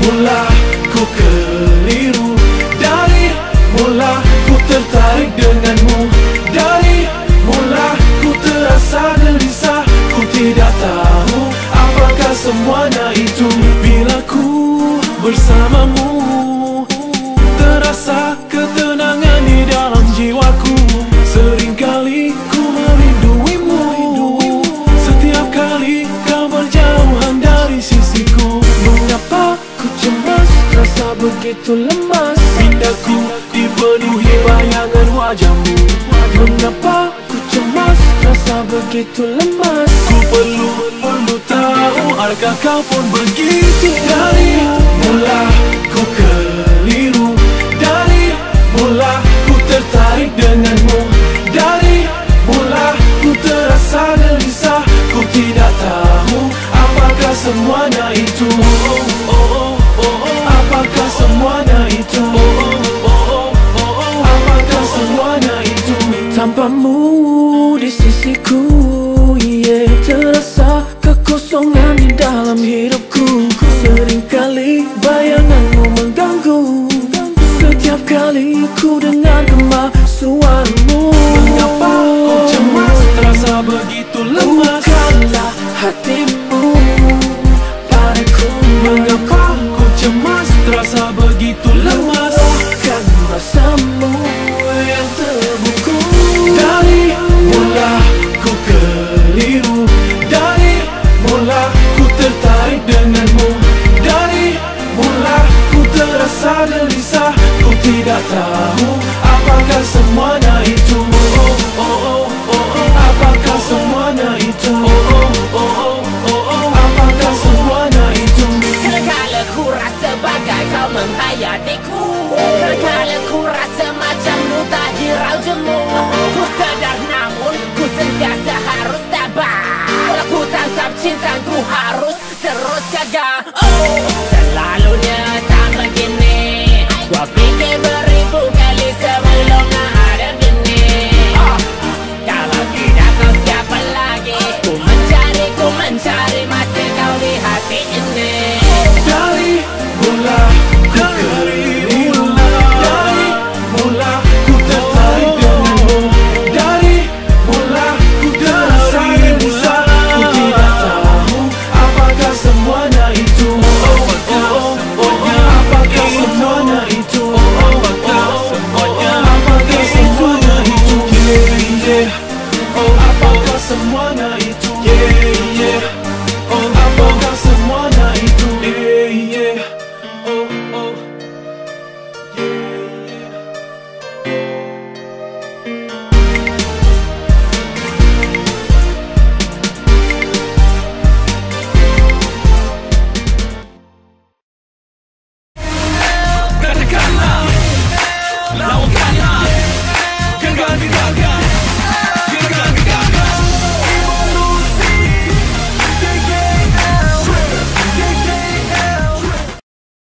mula ku keliru, dari mula ku tertarik denganmu, dari mula ku terasa gelisah. Ku tidak tahu apakah semuanya itu. Bila ku bersamamu, terasa ketenangan di dalam jiwaku. Seringkali ku merinduimu, setiap kali kau berjauhan dari sisiku. Mengapa ku cemas, rasa begitu lemas, mindaku dipenuhi bayangan wajahmu. Mengapa ku cemas, rasa begitu lemas, ku perlu tahu, adakah kau pun begitu? Dari mula ku keliru, dari mula ku tertarik denganmu, dari mula ku terasa gelisah. Ku tidak tahu apakah semuanya itu. Apakah semuanya itu? Apakah semuanya itu? Tanpamu di sisiku, terasa kekosongan di dalam hidupku. Seringkali bayang